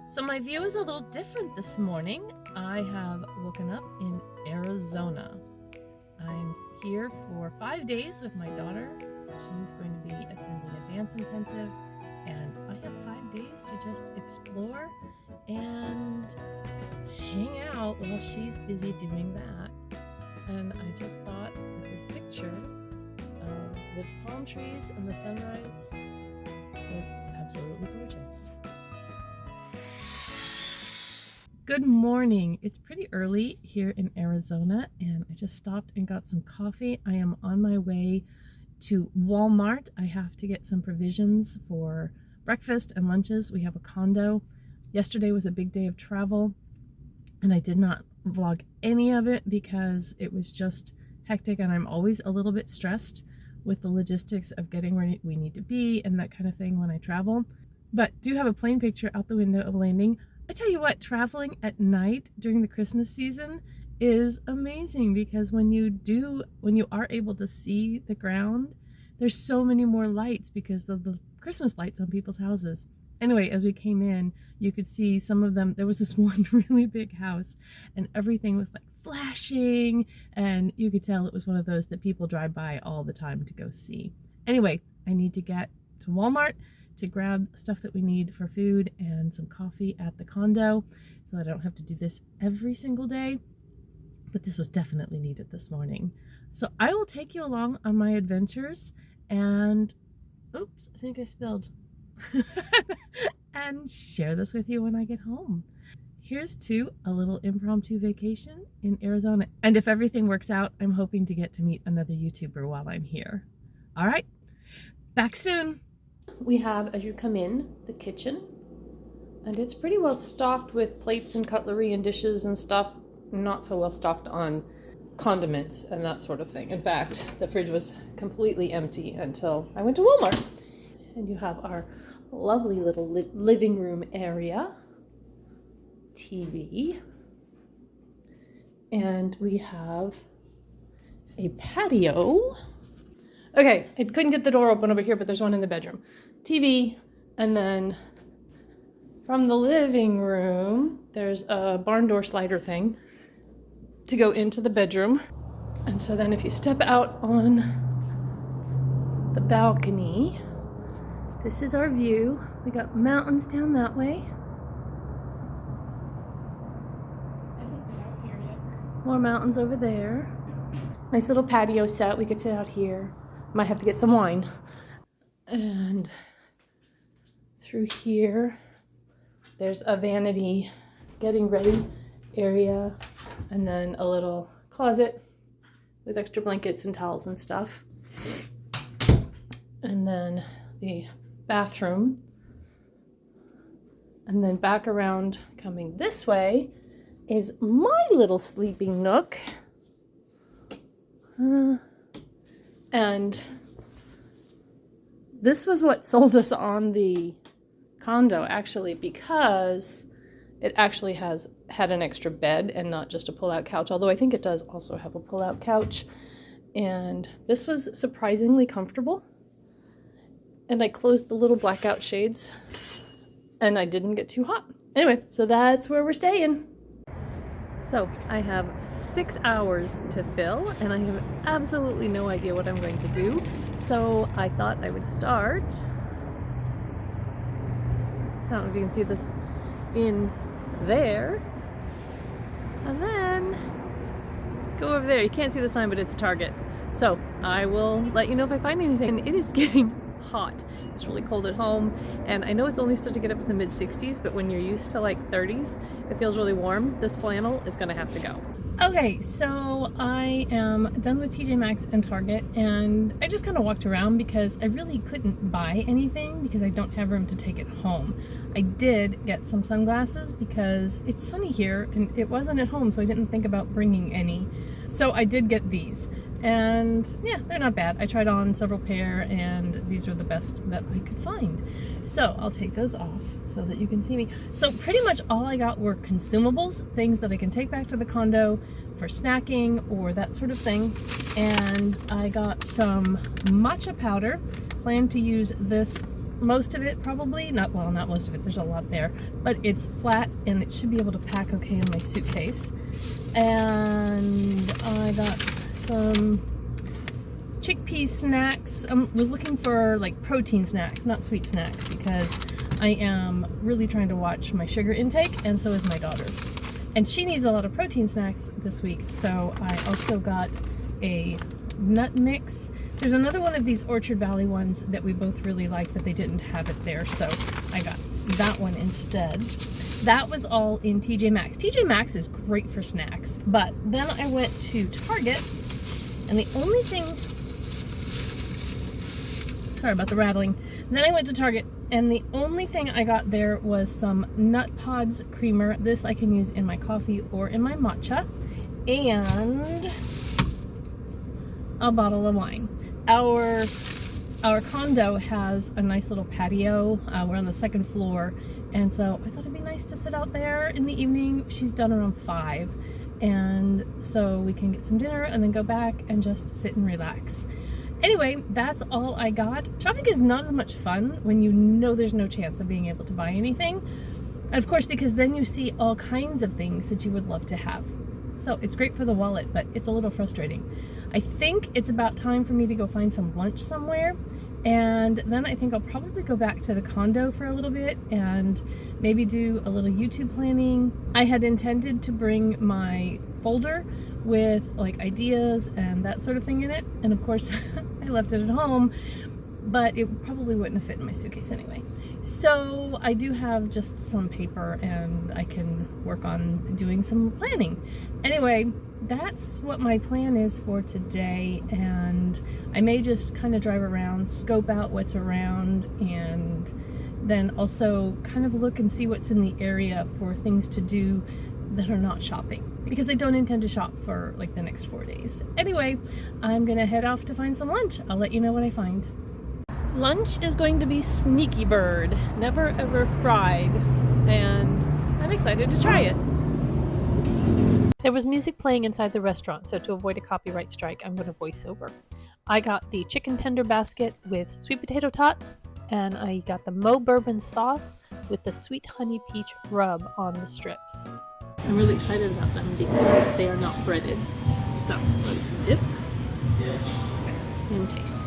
So my view is a little different this morning. I have woken up in Arizona. I'm here for 5 days with my daughter. She's going to be attending a dance intensive, and I have 5 days to just explore and hang out while she's busy doing that. And I just thought that this picture of the palm trees and the sunrise was absolutely gorgeous. Good morning. It's pretty early here in Arizona, and I just stopped and got some coffee. I am on my way to Walmart. I have to get some provisions for breakfast and lunches. We have a condo. Yesterday was a big day of travel, and I did not vlog any of it because it was just hectic, and I'm always a little bit stressed with the logistics of getting where we need to be and that kind of thing when I travel. But do have a plane picture out the window of landing. I tell you what, traveling at night during the Christmas season is amazing because when you are able to see the ground, there's so many more lights because of the Christmas lights on people's houses. Anyway, as we came in, you could see some of them. There was this one really big house and everything was like flashing, and you could tell it was one of those that people drive by all the time to go see. Anyway, I need to get to Walmart to grab stuff that we need for food and some coffee at the condo so that I don't have to do this every single day. But this was definitely needed this morning. So I will take you along on my adventures and, oops, I think I spilled, and share this with you when I get home. Here's to a little impromptu vacation in Arizona. And if everything works out, I'm hoping to get to meet another YouTuber while I'm here. All right, back soon. We have, as you come in, the kitchen, and it's pretty well stocked with plates and cutlery and dishes and stuff. Not so well stocked on condiments and that sort of thing. In fact, the fridge was completely empty until I went to Walmart. And you have our lovely little living room area, TV, and we have a patio. Okay, I couldn't get the door open over here, but there's one in the bedroom. TV, and then from the living room, there's a barn door slider thing to go into the bedroom. And so then if you step out on the balcony, this is our view. We got mountains down that way. I haven't been out here yet. More mountains over there. Nice little patio set. We could sit out here. Might have to get some wine. And through here, there's a vanity getting ready area, and then a little closet with extra blankets and towels and stuff. And then the bathroom. And then back around coming this way is my little sleeping nook. And this was what sold us on the condo, actually, because it actually had an extra bed and not just a pull-out couch, although I think it does also have a pull-out couch. And this was surprisingly comfortable. And I closed the little blackout shades and I didn't get too hot. Anyway, so that's where we're staying. So I have 6 hours to fill, and I have absolutely no idea what I'm going to do. So I thought I would start, I don't know if you can see this, in there, and then go over there. You can't see the sign, but it's a Target. So I will let you know if I find anything. And it is getting hot. It's really cold at home, and I know it's only supposed to get up in the mid-60s, but when you're used to like 30s, it feels really warm. This flannel is gonna have to go. Okay, so I am done with TJ Maxx and Target, and I just kind of walked around because I really couldn't buy anything because I don't have room to take it home. I did get some sunglasses because it's sunny here and it wasn't at home, so I didn't think about bringing any. So I did get these, and yeah, they're not bad. I tried on several pair, and these are the best that I could find. So I'll take those off so that you can see me. So pretty much all I got were consumables, things that I can take back to the condo for snacking or that sort of thing. And I got some matcha powder. Plan to use this most of it probably. Not most of it, there's a lot there, but it's flat and it should be able to pack okay in my suitcase. And I got some chickpea snacks. I was looking for like protein snacks, not sweet snacks, because I am really trying to watch my sugar intake, and so is my daughter. And she needs a lot of protein snacks this week, so I also got a nut mix. There's another one of these Orchard Valley ones that we both really like, but they didn't have it there, so I got that one instead. That was all in TJ Maxx. TJ Maxx is great for snacks, but then I went to Target, and the only thing, sorry about the rattling, then I went to Target, and the only thing I got there was some Nut Pods creamer. This I can use in my coffee or in my matcha, and a bottle of wine. Our condo has a nice little patio. We're on the second floor, and so I thought it'd be nice to sit out there in the evening. She's done around 5, and so we can get some dinner and then go back and just sit and relax. Anyway, that's all I got. Shopping is not as much fun when you know there's no chance of being able to buy anything. And of course, because then you see all kinds of things that you would love to have. So it's great for the wallet, but it's a little frustrating. I think it's about time for me to go find some lunch somewhere. And then I think I'll probably go back to the condo for a little bit and maybe do a little YouTube planning. I had intended to bring my folder with like ideas and that sort of thing in it. And of course, I left it at home, but it probably wouldn't have fit in my suitcase anyway. So I do have just some paper and I can work on doing some planning. Anyway, that's what my plan is for today, and I may just kind of drive around, scope out what's around, and then also kind of look and see what's in the area for things to do that are not shopping, because I don't intend to shop for like the next 4 days. Anyway, I'm gonna head off to find some lunch. I'll let you know what I find. Lunch is going to be Sneaky Bird, never ever fried, and I'm excited to try it. There was music playing inside the restaurant, so to avoid a copyright strike, I'm going to voice over. I got the chicken tender basket with sweet potato tots, and I got the Mo bourbon sauce with the sweet honey peach rub on the strips. I'm really excited about them because they are not breaded. So let's dip and taste.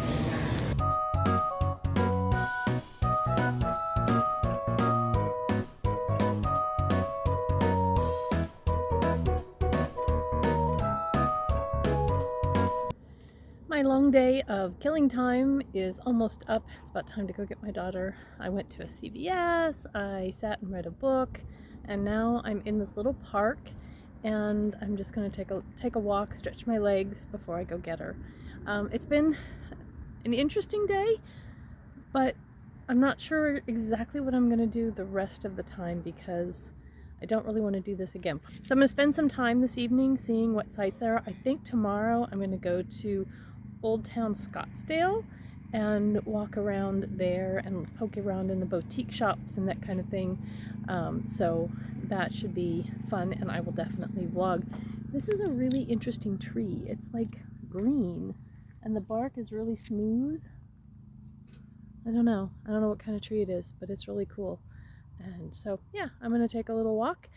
My long day of killing time is almost up. It's about time to go get my daughter. I went to a CVS, I sat and read a book, and now I'm in this little park, and I'm just going to take a walk, stretch my legs before I go get her. It's been an interesting day, but I'm not sure exactly what I'm going to do the rest of the time because I don't really want to do this again. So I'm going to spend some time this evening seeing what sites there are. I think tomorrow I'm going to go to Old Town Scottsdale and walk around there and poke around in the boutique shops and that kind of thing. So that should be fun, and I will definitely vlog. This is a really interesting tree. It's like green and the bark is really smooth. I don't know what kind of tree it is, but it's really cool. And so yeah, I'm gonna take a little walk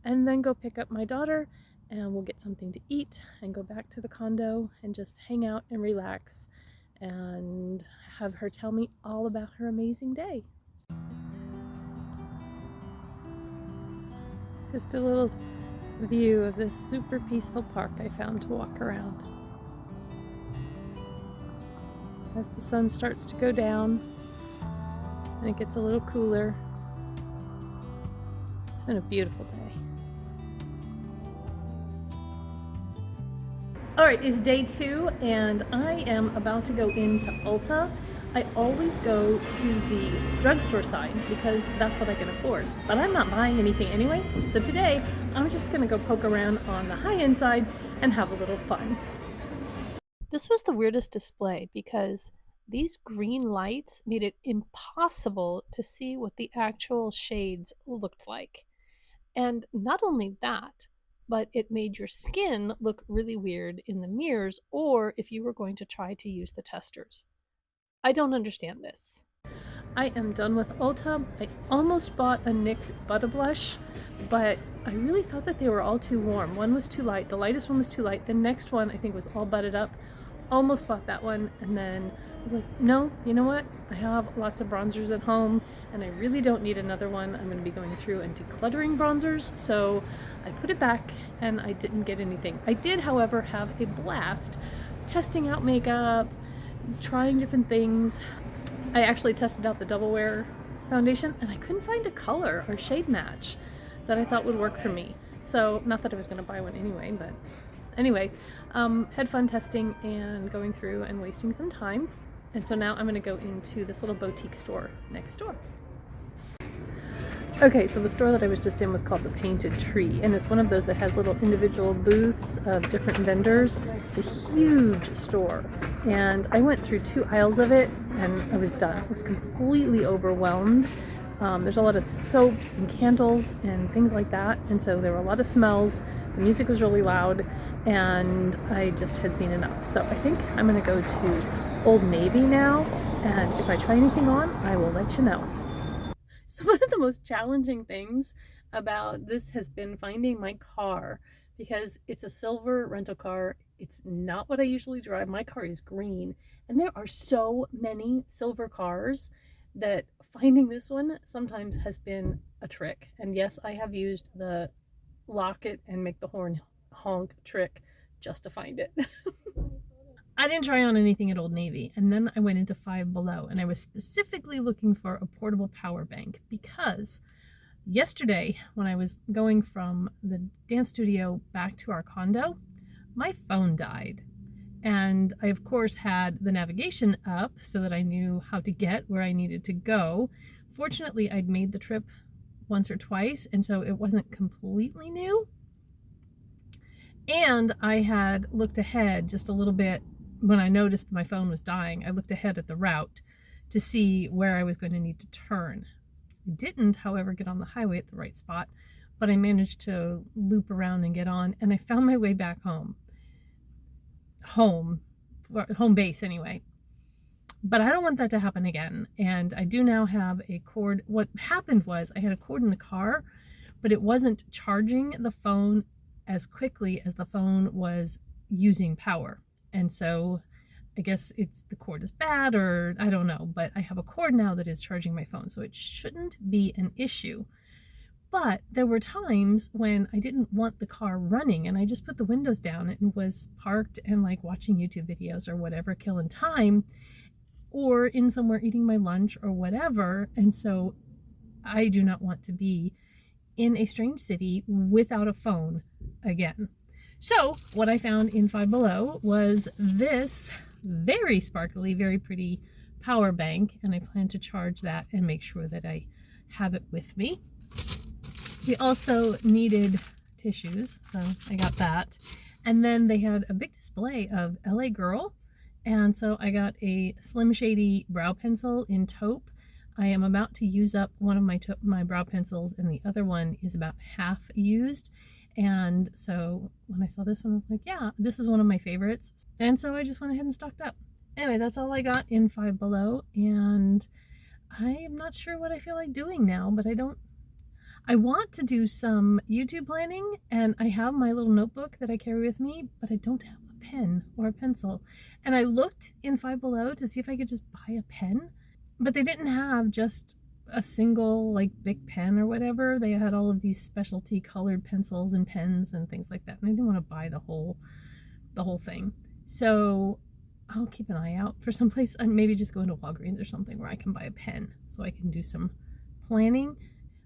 and then go pick up my daughter, and we'll get something to eat and go back to the condo and just hang out and relax and have her tell me all about her amazing day. Just a little view of this super peaceful park I found to walk around. As the sun starts to go down and it gets a little cooler, it's been a beautiful day. Alright, it's day 2 and I am about to go into Ulta. I always go to the drugstore side because that's what I can afford, but I'm not buying anything anyway, so today I'm just going to go poke around on the high-end side and have a little fun. This was the weirdest display because these green lights made it impossible to see what the actual shades looked like. And not only that, but it made your skin look really weird in the mirrors or if you were going to try to use the testers. I don't understand this. I am done with Ulta. I almost bought a NYX Butter Blush, but I really thought that they were all too warm. One was too light. The lightest one was too light. The next one I think was all butted up. Almost bought that one, and then I was like, no, you know what? I have lots of bronzers at home, and I really don't need another one. I'm going to be going through and decluttering bronzers, so I put it back, and I didn't get anything. I did, however, have a blast testing out makeup, trying different things. I actually tested out the Double Wear foundation, and I couldn't find a color or shade match that I thought would work for me. So, not that I was going to buy one anyway, but anyway, had fun testing and going through and wasting some time. And so now I'm going to go into this little boutique store next door. Okay, so the store that I was just in was called the Painted Tree, and it's one of those that has little individual booths of different vendors. It's a huge store, and I went through 2 aisles of it, and I was done. I was completely overwhelmed. There's a lot of soaps and candles and things like that, and so there were a lot of smells. The music was really loud, and I just had seen enough. So I think I'm going to go to Old Navy now, and if I try anything on, I will let you know. So one of the most challenging things about this has been finding my car, because it's a silver rental car. It's not what I usually drive. My car is green, and there are so many silver cars that finding this one sometimes has been a trick. And yes, I have used the lock it and make the horn honk trick just to find it. I didn't try on anything at Old Navy, and then I went into Five Below, and I was specifically looking for a portable power bank because yesterday when I was going from the dance studio back to our condo, my phone died. And I, of course, had the navigation up so that I knew how to get where I needed to go. Fortunately, I'd made the trip once or twice, and so it wasn't completely new. And I had looked ahead just a little bit. When I noticed my phone was dying, I looked ahead at the route to see where I was going to need to turn. I didn't, however, get on the highway at the right spot, but I managed to loop around and get on, and I found my way back home base anyway. But I don't want that to happen again, and I do now have a cord. What happened was I had a cord in the car, but it wasn't charging the phone as quickly as the phone was using power. And so I guess it's the cord is bad, or I don't know, but I have a cord now that is charging my phone, so it shouldn't be an issue. But there were times when I didn't want the car running, and I just put the windows down and was parked and like watching YouTube videos or whatever, killing time, or in somewhere eating my lunch or whatever. And so I do not want to be in a strange city without a phone again. So what I found in Five Below was this very sparkly, very pretty power bank, and I plan to charge that and make sure that I have it with me. We also needed tissues, so I got that. And then they had a big display of LA Girl, and so I got a Slim Shady brow pencil in taupe. I am about to use up one of my brow pencils, and the other one is about half used. And so when I saw this one, I was like, yeah, this is one of my favorites. And so I just went ahead and stocked up. Anyway, that's all I got in Five Below, and I am not sure what I feel like doing now, but I want to do some YouTube planning, and I have my little notebook that I carry with me, but I don't have a pen or a pencil. And I looked in Five Below to see if I could just buy a pen, but they didn't have just a single like big pen or whatever. They had all of these specialty colored pencils and pens and things like that, and I didn't want to buy the whole thing. So I'll keep an eye out for someplace. I maybe just go into Walgreens or something where I can buy a pen so I can do some planning.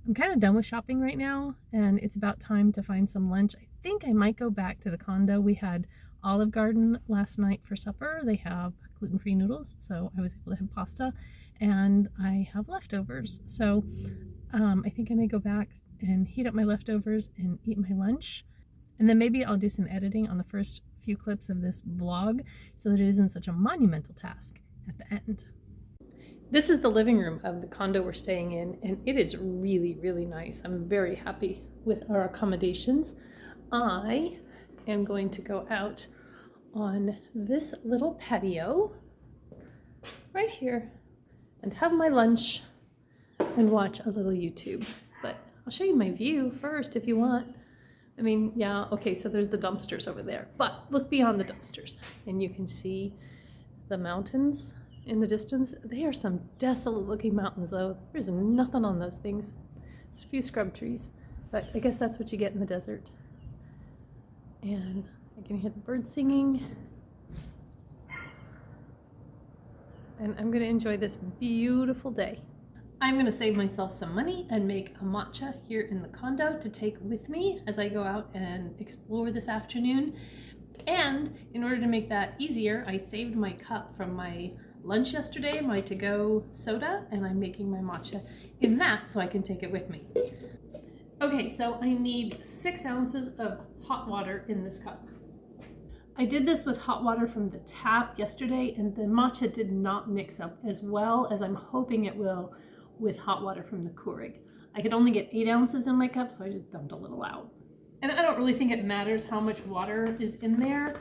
I'm kind of done with shopping right now, and it's about time to find some lunch. I think I might go back to the condo. We had Olive Garden last night for supper. They have gluten-free noodles, so I was able to have pasta, and I have leftovers. So I think I may go back and heat up my leftovers and eat my lunch. And then maybe I'll do some editing on the first few clips of this vlog so that it isn't such a monumental task at the end. This is the living room of the condo we're staying in, and it is really, really nice. I'm very happy with our accommodations. I am going to go out on this little patio right here, and have my lunch and watch a little YouTube. But I'll show you my view first if you want. I mean, yeah, okay, so there's the dumpsters over there, but look beyond the dumpsters and you can see the mountains in the distance. They are some desolate looking mountains though. There's nothing on those things. There's a few scrub trees, but I guess that's what you get in the desert. And I can hear the birds singing. And I'm gonna enjoy this beautiful day. I'm gonna save myself some money and make a matcha here in the condo to take with me as I go out and explore this afternoon. And in order to make that easier, I saved my cup from my lunch yesterday, my to-go soda, and I'm making my matcha in that so I can take it with me. Okay, so I need 6 ounces of hot water in this cup. I did this with hot water from the tap yesterday, and the matcha did not mix up as well as I'm hoping it will with hot water from the Keurig. I could only get 8 ounces in my cup, so I just dumped a little out. And I don't really think it matters how much water is in there.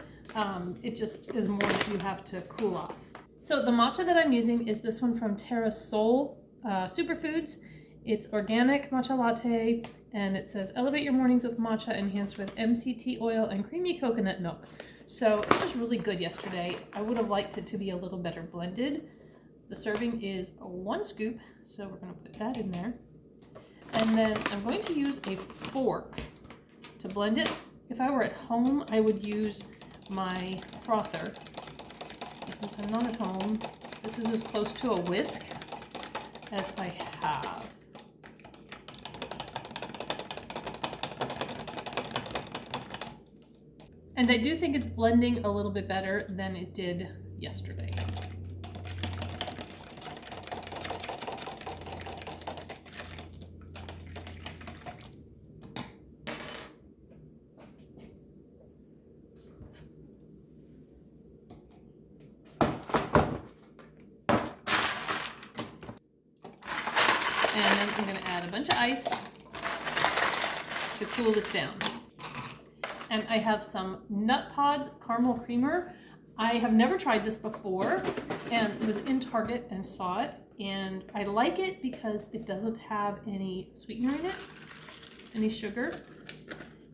It just is more that you have to cool off. So the matcha that I'm using is this one from Terra Soul Superfoods. It's organic matcha latte, and it says, elevate your mornings with matcha enhanced with MCT oil and creamy coconut milk. So it was really good yesterday. I would have liked it to be a little better blended. The serving is 1 scoop, so we're going to put that in there. And then I'm going to use a fork to blend it. If I were at home, I would use my frother. Since I'm not at home, this is as close to a whisk as I have. And I do think it's blending a little bit better than it did yesterday. And then I'm going to add a bunch of ice to cool this down. And I have some Nut Pods caramel creamer. I have never tried this before and was in Target and saw it. And I like it because it doesn't have any sweetener in it, any sugar.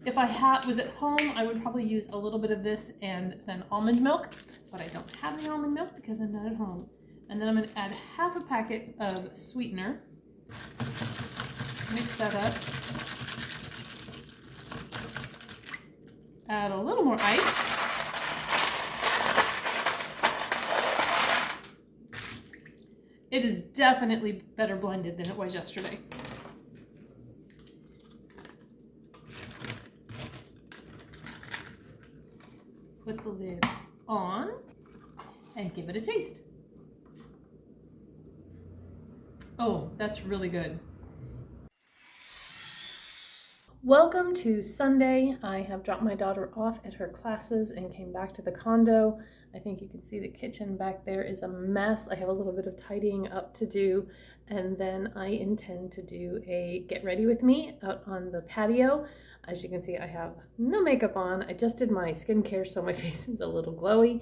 If I was at home, I would probably use a little bit of this and then almond milk, but I don't have any almond milk because I'm not at home. And then I'm going to add half a packet of sweetener. Mix that up. Add a little more ice. It is definitely better blended than it was yesterday. Put the lid on and give it a taste. Oh, that's really good. Welcome to Sunday. I have dropped my daughter off at her classes and came back to the condo. I think you can see the kitchen back there is a mess. I have a little bit of tidying up to do, and then I intend to do a get ready with me out on the patio. As you can see, I have no makeup on. I just did my skincare, so my face is a little glowy,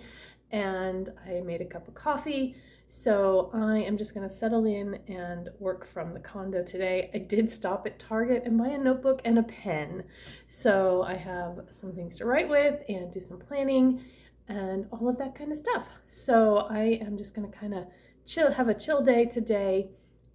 and I made a cup of coffee. So I am just going to settle in and work from the condo today. I did stop at Target and buy a notebook and a pen. So I have some things to write with and do some planning and all of that kind of stuff. So I am just going to kind of have a chill day today,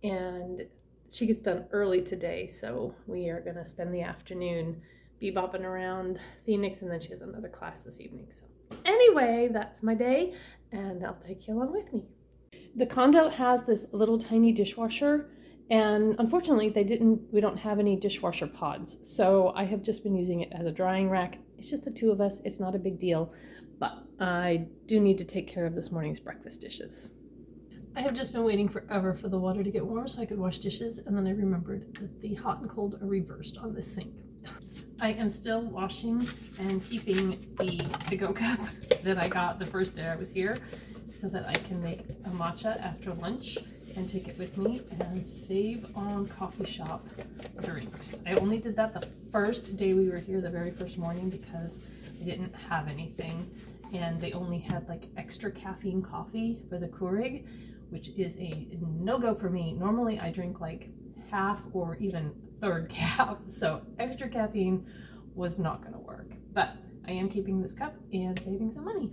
and she gets done early today. So we are going to spend the afternoon bebopping around Phoenix, and then she has another class this evening. So anyway, that's my day, and I'll take you along with me. The condo has this little tiny dishwasher, and unfortunately we don't have any dishwasher pods. So I have just been using it as a drying rack. It's just the two of us. It's not a big deal, but I do need to take care of this morning's breakfast dishes. I have just been waiting forever for the water to get warm so I could wash dishes, and then I remembered that the hot and cold are reversed on this sink. I am still washing and keeping the to-go cup that I got the first day I was here so that I can make a matcha after lunch and take it with me and save on coffee shop drinks. I only did that the first day we were here, the very first morning, because I didn't have anything, and they only had like extra caffeine coffee for the Keurig, which is a no-go for me. Normally I drink like half or even third cap, so extra caffeine was not going to work. But I am keeping this cup and saving some money.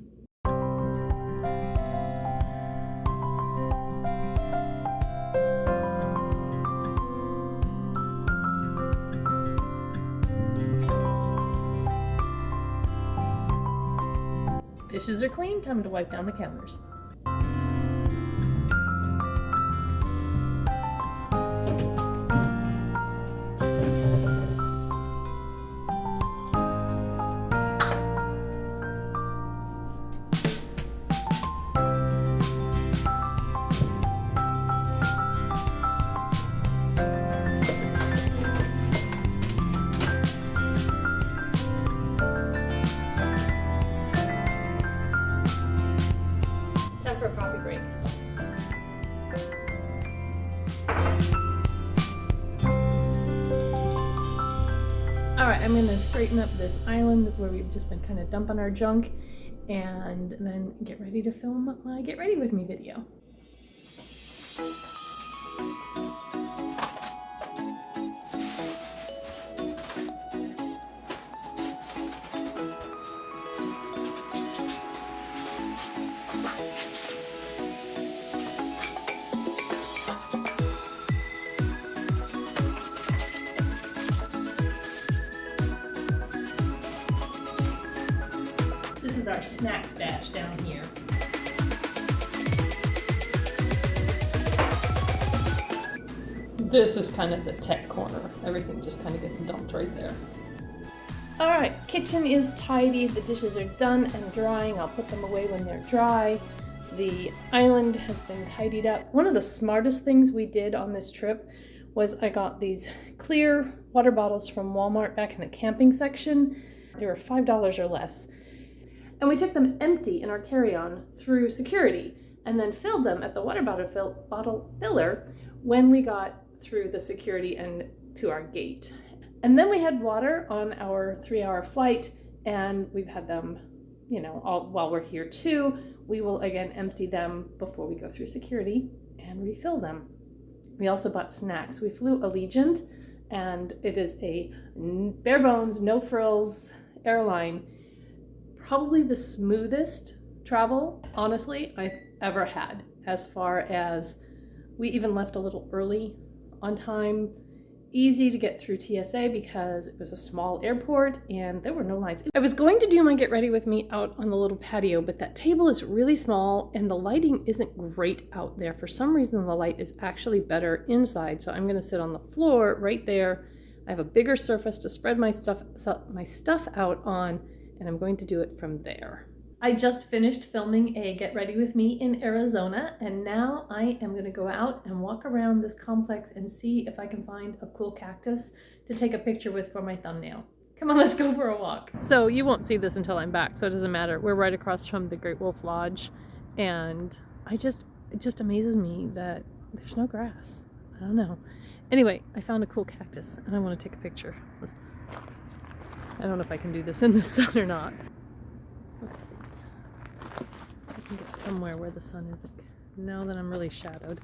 Dishes are clean, time to wipe down the counters. For a coffee break. Alright, I'm going to straighten up this island where we've just been kind of dumping our junk and then get ready to film my Get Ready With Me video. This is our snack stash down here. This is kind of the tech corner. Everything just kind of gets dumped right there. All right, kitchen is tidy. The dishes are done and drying. I'll put them away when they're dry. The island has been tidied up. One of the smartest things we did on this trip was I got these clear water bottles from Walmart back in the camping section. They were $5 or less. And we took them empty in our carry-on through security and then filled them at the water bottle filler when we got through the security and to our gate. And then we had water on our 3-hour flight, and we've had them, you know, all while we're here too. We will again empty them before we go through security and refill them. We also bought snacks. We flew Allegiant, and it is a bare bones, no frills airline. Probably the smoothest travel, honestly, I've ever had. As far as we even left a little early on time. Easy to get through TSA because it was a small airport and there were no lines. I was going to do my Get Ready With Me out on the little patio, but that table is really small and the lighting isn't great out there. For some reason, the light is actually better inside, so I'm going to sit on the floor right there. I have a bigger surface to spread my stuff out on, and I'm going to do it from there. I just finished filming a Get Ready With Me in Arizona, and now I am going to go out and walk around this complex and see if I can find a cool cactus to take a picture with for my thumbnail. Come on, let's go for a walk. So you won't see this until I'm back, so it doesn't matter. We're right across from the Great Wolf Lodge, and it just amazes me that there's no grass. I don't know. Anyway, I found a cool cactus, and I want to take a picture. I don't know if I can do this in the sun or not. Let's see. I can get somewhere where the sun isn't. Now that I'm really shadowed.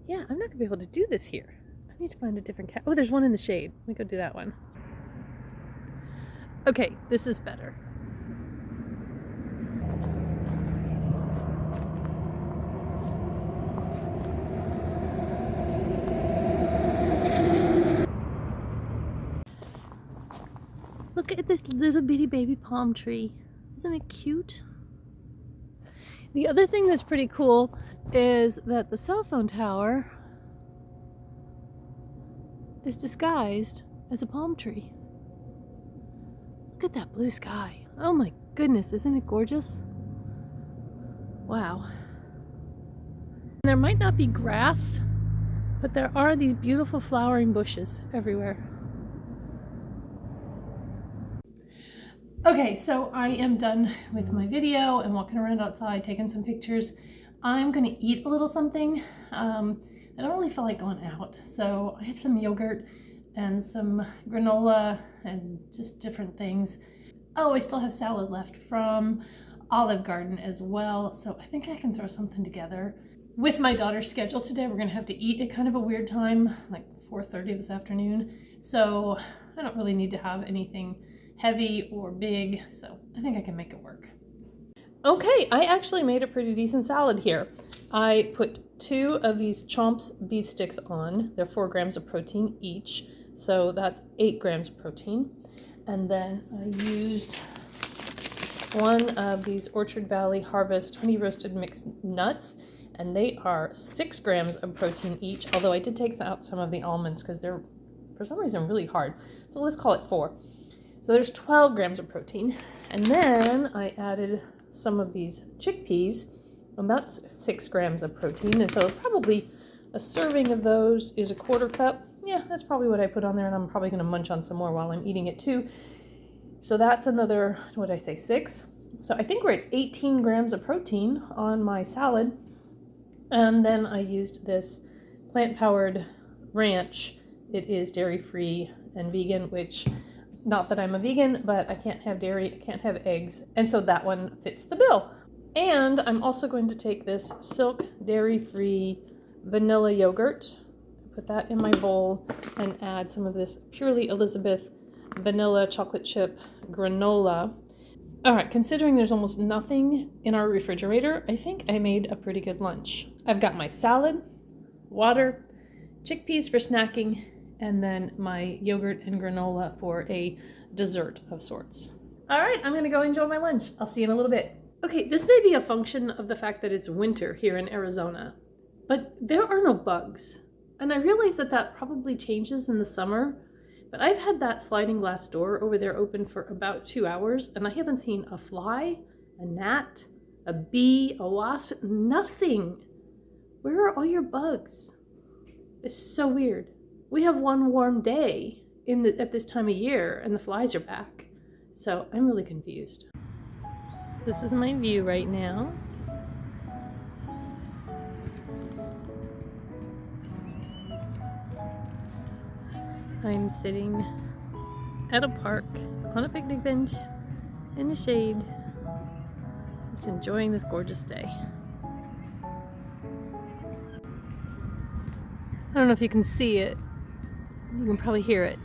Yeah, I'm not gonna be able to do this here. I need to find a different cat. Oh, there's one in the shade. Let me go do that one. Okay, this is better. Look at this little bitty baby palm tree. Isn't it cute? The other thing that's pretty cool is that the cell phone tower is disguised as a palm tree. Look at that blue sky. Oh my goodness, isn't it gorgeous? Wow. There might not be grass, but there are these beautiful flowering bushes everywhere. Okay, so I am done with my video and walking around outside, taking some pictures. I'm gonna eat a little something. I don't really feel like going out, so I have some yogurt and some granola and just different things. Oh, I still have salad left from Olive Garden as well, so I think I can throw something together. With my daughter's schedule today, we're gonna have to eat at kind of a weird time, like 4:30 this afternoon. So I don't really need to have anything heavy or big, so I think I can make it work. Okay, I actually made a pretty decent salad here. I put 2 of these Chomps beef sticks on. They're 4 grams of protein each, so that's 8 grams of protein. And then I used 1 of these Orchard Valley Harvest honey roasted mixed nuts, and they are 6 grams of protein each, although I did take out some of the almonds because they're, for some reason, really hard. So let's call it 4. So there's 12 grams of protein. And then I added some of these chickpeas, and that's 6 grams of protein. And so probably a serving of those is a 1/4 cup. Yeah, that's probably what I put on there, and I'm probably going to munch on some more while I'm eating it too. So that's another, what did I say, 6? So I think we're at 18 grams of protein on my salad. And then I used this plant-powered ranch. It is dairy-free and vegan, which, not that I'm a vegan, but I can't have dairy, I can't have eggs, and so that one fits the bill. And I'm also going to take this Silk dairy-free vanilla yogurt, put that in my bowl, and add some of this Purely Elizabeth vanilla chocolate chip granola. All right, considering there's almost nothing in our refrigerator, I think I made a pretty good lunch. I've got my salad, water, chickpeas for snacking, and then my yogurt and granola for a dessert of sorts. All right, I'm gonna go enjoy my lunch. I'll see you in a little bit. Okay, this may be a function of the fact that it's winter here in Arizona, but there are no bugs. And I realize that that probably changes in the summer, but I've had that sliding glass door over there open for about 2 hours, and I haven't seen a fly, a gnat, a bee, a wasp, nothing. Where are all your bugs? It's so weird. We have one warm day at this time of year, and the flies are back. So I'm really confused. This is my view right now. I'm sitting at a park on a picnic bench in the shade, just enjoying this gorgeous day. I don't know if you can see it. You can probably hear it.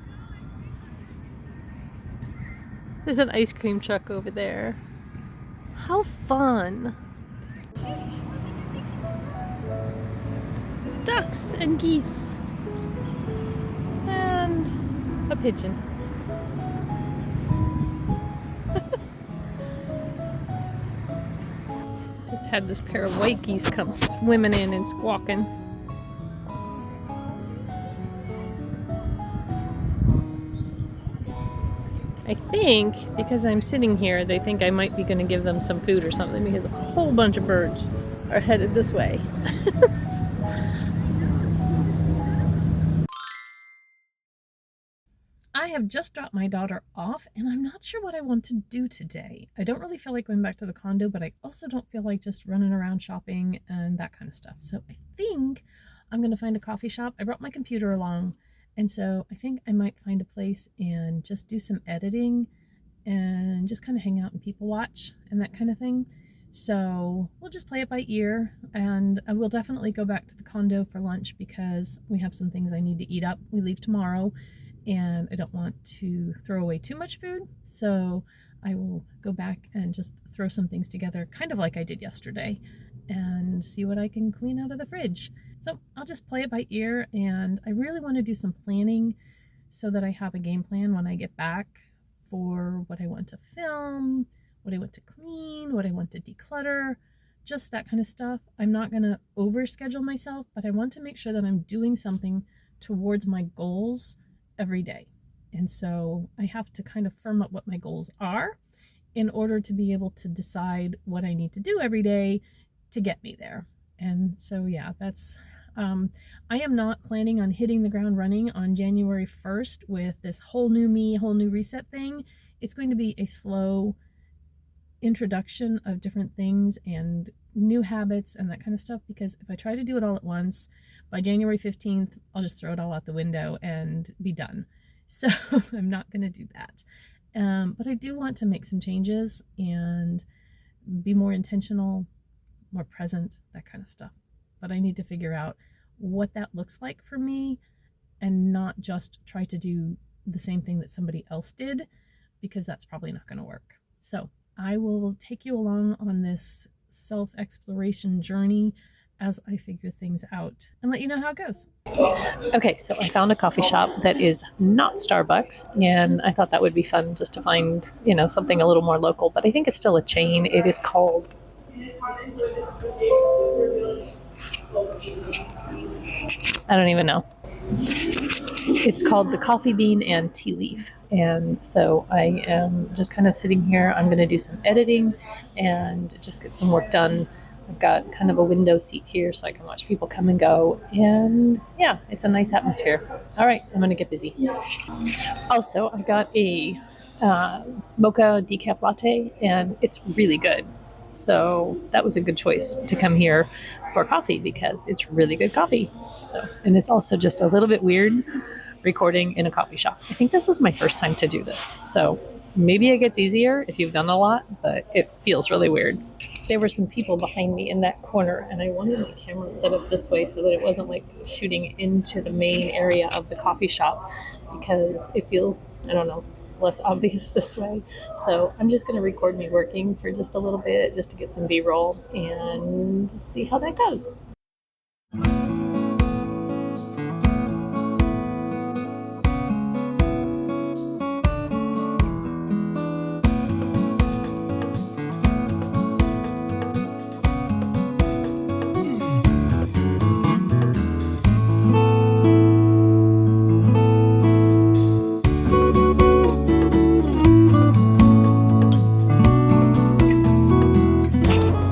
There's an ice cream truck over there. How fun! Ducks and geese. And a pigeon. Just had this pair of white geese come swimming in and squawking. I think because I'm sitting here, they think I might be going to give them some food or something, because a whole bunch of birds are headed this way. I have just dropped my daughter off, and I'm not sure what I want to do today. I don't really feel like going back to the condo, but I also don't feel like just running around shopping and that kind of stuff. So I think I'm going to find a coffee shop. I brought my computer along, and so I think I might find a place and just do some editing and just kind of hang out and people watch and that kind of thing. So we'll just play it by ear, and I will definitely go back to the condo for lunch because we have some things I need to eat up. We leave tomorrow, and I don't want to throw away too much food, so I will go back and just throw some things together, kind of like I did yesterday, and see what I can clean out of the fridge. So I'll just play it by ear, and I really want to do some planning so that I have a game plan when I get back for what I want to film, what I want to clean, what I want to declutter, just that kind of stuff. I'm not going to overschedule myself, but I want to make sure that I'm doing something towards my goals every day. And so I have to kind of firm up what my goals are in order to be able to decide what I need to do every day to get me there. And so, yeah, that's, I am not planning on hitting the ground running on January 1st with this whole new me, whole new reset thing. It's going to be a slow introduction of different things and new habits and that kind of stuff, because if I try to do it all at once, by January 15th, I'll just throw it all out the window and be done. So I'm not going to do that. But I do want to make some changes and be more intentional, more present, that kind of stuff. But I need to figure out what that looks like for me and not just try to do the same thing that somebody else did, because that's probably not going to work. So I will take you along on this self-exploration journey as I figure things out and let you know how it goes. Okay, so I found a coffee shop that is not Starbucks, and I thought that would be fun just to find, something a little more local, but I think it's still a chain. It is called, I don't even know. It's called the Coffee Bean and Tea Leaf. And so I am just kind of sitting here. I'm going to do some editing and just get some work done. I've got kind of a window seat here so I can watch people come and go. And yeah, it's a nice atmosphere. All right, I'm going to get busy. Also, I got a mocha decaf latte, and it's really good. So that was a good choice to come here for coffee because it's really good coffee. So, and it's also just a little bit weird recording in a coffee shop. I think this is my first time to do this. So maybe it gets easier if you've done a lot, but it feels really weird. There were some people behind me in that corner, and I wanted the camera set up this way so that it wasn't like shooting into the main area of the coffee shop, because it feels, I don't know, less obvious this way. So I'm just going to record me working for just a little bit just to get some B-roll and see how that goes.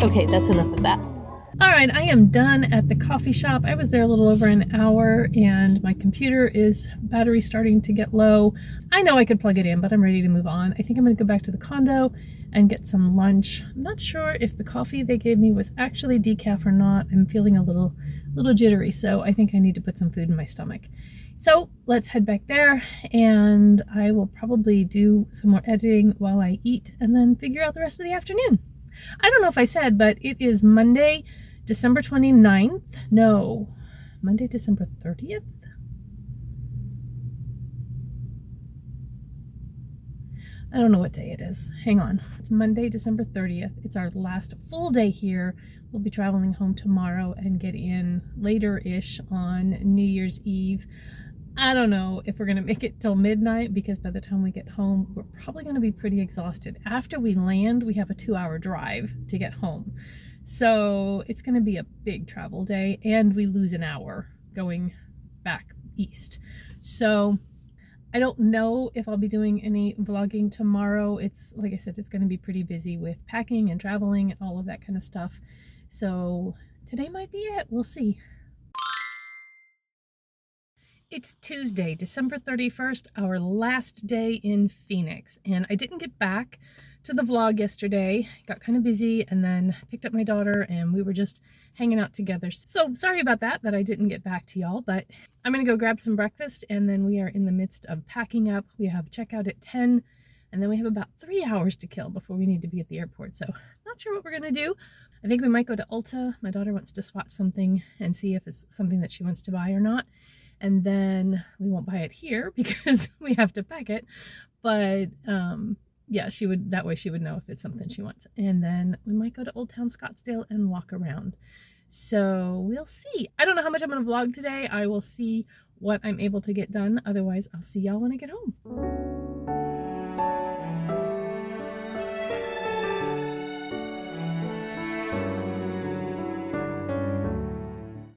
Okay, that's enough of that. All right, I am done at the coffee shop. I was there a little over an hour, and my computer is battery starting to get low. I know I could plug it in, but I'm ready to move on. I think I'm gonna go back to the condo and get some lunch. I'm not sure if the coffee they gave me was actually decaf or not. I'm feeling a little jittery, so I think I need to put some food in my stomach. So let's head back there, and I will probably do some more editing while I eat and then figure out the rest of the afternoon. I don't know if I said, but it is Monday, December 29th. No, Monday, December 30th? I don't know what day it is. Hang on. It's Monday, December 30th. It's our last full day here. We'll be traveling home tomorrow and get in later-ish on New Year's Eve. I don't know if we're going to make it till midnight, because by the time we get home, we're probably going to be pretty exhausted. After we land, we have a 2-hour drive to get home. So it's going to be a big travel day, and we lose an hour going back east. So I don't know if I'll be doing any vlogging tomorrow. It's, like I said, it's going to be pretty busy with packing and traveling and all of that kind of stuff. So today might be it. We'll see. It's Tuesday, December 31st, our last day in Phoenix, and I didn't get back to the vlog yesterday. Got kind of busy and then picked up my daughter and we were just hanging out together. So sorry about that I didn't get back to y'all, but I'm gonna go grab some breakfast, and then we are in the midst of packing up. We have checkout at 10, and then we have about 3 hours to kill before we need to be at the airport. So not sure what we're gonna do. I think we might go to Ulta. My daughter wants to swatch something and see if it's something that she wants to buy or not. And then we won't buy it here because we have to pack it. But yeah, that way she would know if it's something she wants. And then we might go to Old Town Scottsdale and walk around. So we'll see. I don't know how much I'm going to vlog today. I will see what I'm able to get done. Otherwise, I'll see y'all when I get home.